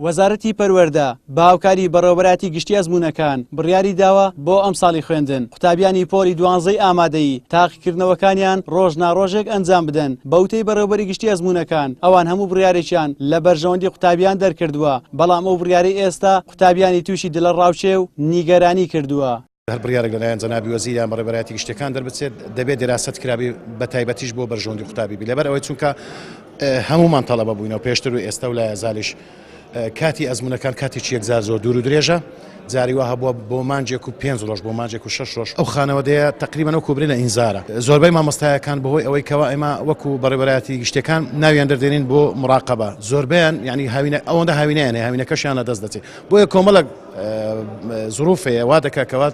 وەزارەتی پەروەردە باوکاری بەڕێوەبەراتی گشتی ئەزموونەکان بڕیاری داوە بۆ ئەم ساڵی خوێندن قوتابیانی پۆلی 12 ئامادەیی تاقیکردنەوەکانیان ڕۆژناڕۆژێک ئەنجام بدەن بەوتەی بەڕێوەبەری گشتی ئەزموونەکان ئەوان هەموو بڕیارێکیان لە بەرژەوەندی قوتابیان دەرکردووە بەڵام ئەو بڕیارەی ئێستا قوتابیانی تووشی دلە ڕاوچێ و نیگەرانی کردووە. هەر بڕیارێک لەلایەن جەنابی وەزیریان بەڕێوەبەراتی گشتەکان دەربچێت دەبێت دراست کرابی بە تایبەتیش بۆ بەرژەوەندی قوتابی بێت لەبەر ئەوەی چونکە هەمومان تەڵەبە بووینەوە پێشتر و ئێستا و لای زالیش کاتی ئەزموونەکان کاتێکی یەکجار زۆر دوور و درێژە جاری وها بووە بۆ مانجێک و 5 ڕۆژ بۆ مانجێک و 6 ڕۆژ ئەو خانەوەدەیە تقریبا ئەو کوبرێ لە ئینزارە زۆربەی مامۆستایەکان بەهۆی ئەوەی کەوا ئێمە وەکو بەڕێوەبەراتی گشتەکان ناویان دەردێنین بۆ مراقەبە زۆربیان یعنی ئەوەندە هاوینەیانێ هاوینەکەشیانە دەست دەچێت بۆیە کۆمەڵک زروفەیە وا دەکات کەوات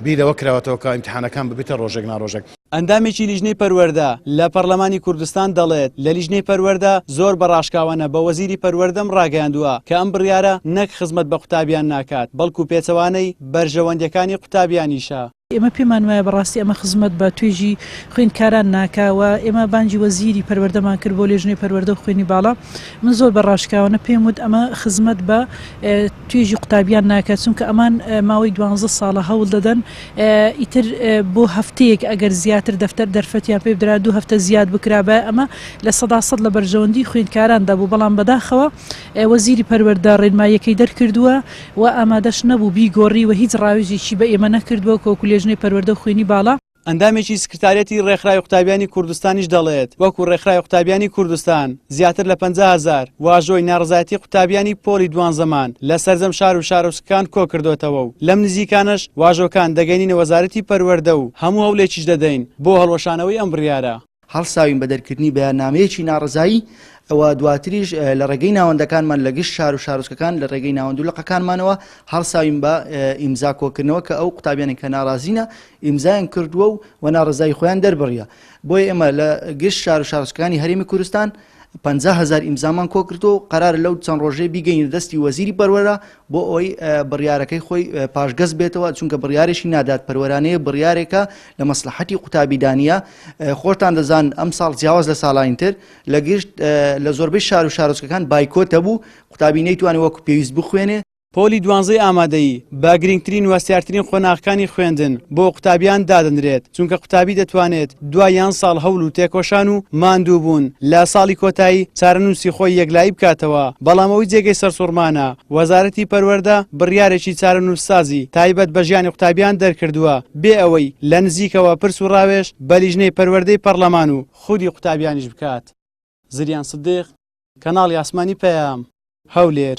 بیرەوە کراوەتەوە کە ئیمتحانەکان ببیتە ڕۆژێک ناڕۆژێک. ئەندامێکی لیژنەی پەروەردە لە پەرلەمانی کوردستان دەڵێت لە لیژنەی پەروەردە زۆر بەڕاشکاوانە بە وەزیری پەروەردەم ڕاگەیاندووە کە ئەم بڕیارە نەک خزمەت بە قوتابیان ناکات بەڵکو پێچەوانەی بەرژەوەندەکانی قوتابیانیشە. ئێمە پێمان وایە بەڕاستی ئەمە خزمەت بە توێژی خوێندکاران ناکاوە ئێمە بانجی وەزیری پەروەردەمان کرد بۆ لێژنەی پەروەردە و خوێنی باڵا من زۆر بەڕاشکاوانە پێم وت ئەمە خزمەت بە توێژی قوتابیان ناکات چونکە ئەمان ماوەی 12 ساڵە هەوڵ دەدەن ئیتر بۆ هەفتەیەک ئەگەر زیاتر دەفتەر دەرفەتیان پێ بدرا 2 هەفتە زیاد بکرابە ئەمە لە 100% لە بەرژەوەندی خوێندکاراندا بوو بەڵام بەداخەوە وەزیری پەروەردە ڕێنماییەکەی دەرکردووە و ئامادەش نەبوو بیگۆڕی و هیچ ڕاوێژێکی بە ئێمە نەکردووە کۆکو لێژنەی پەروەردە و خوێنی باڵا. ئەندامێکی سکرتارەتی ڕێکخراوی قوتابیانی کوردستانیش دەڵێت وەکو ڕێکخراوی قوتابیانی کوردستان زیاتر لە 50,000 واژۆی ناڕزایەتی قوتابیانی پۆلی 12مان لە سەرجەم شار و شارۆچکەکان کۆ کردوتەوە و لەم نزیکانش واژۆکان دەگەینە وەزارەتی پەروەردە و هەموو هەوڵێکیش دەدەین بۆ هەڵوەشانەوەی ئەم بڕیارە. هەڵساوین بە دەرکردنی بەیاننامەیەکی ناڕزایی ئەوە دواتریش لە ڕێگەی ناوەندەکانمان لە گشت شار و شارۆچکەکان لە ڕێگەی ناوەندوولەقەکانمانەوە هەڵساوین بە ئیمزا کۆکردنەوە کە ئەو قوتابیانی کە ناڕازینە ئیمزایان کردووە و ناڕزایی خۆیان دەربڕیە بۆیە ئێمە لە گشت شار و شارۆچکەکانی هەرێمی کوردستان 50,000 ئیمزامان کۆکردو قرار لەو چەند ڕۆژێ بیگەین دەستی وەزیری پەروەرە بۆ ئەوەی بڕیارەکەی خۆی پاشگەز بێتەوە چونکە بڕیارێکی نادات پەروەرانەیە بڕیارێکە لە مەسلحەتی قوتابیدانیە خۆتان دەزان ئەم ساڵ جیاواز لە ساڵانی تر لە گشت لە زۆربەی شار و شارۆچکەکان بایکۆتە بوو قوتابی نەیتوانێت وەکو پێویست بخوێنێ. پۆلی 12 ئامادەیی با گرنگترین وەستیارترین خۆناغەکانی خوێندن بۆ قوتابیان دادەنرێت چونکە قوتابی دەتوانێت دوای یان ساڵ هەوڵ و تێکۆشان و ماندوو بوون لە ساڵی کۆتایی چارەنووسی خۆی یەکلایی بکاتەوە بەڵامەوەی جێگەی سەرسوڕمانە وەزارەتی پەروەردە بڕیارێکی چارەنووسسازی تایبەت بە ژیانی قوتابیان دەرکردووە بێ ئەوەی لە نزیکەوە پرس و ڕاوێش بە لیژنەی پەروەردەی پەرلەمان و خودی قوتابیانیش بکات. زریان سدیق کەناڵی ئاسمانی پەیام هەولێر.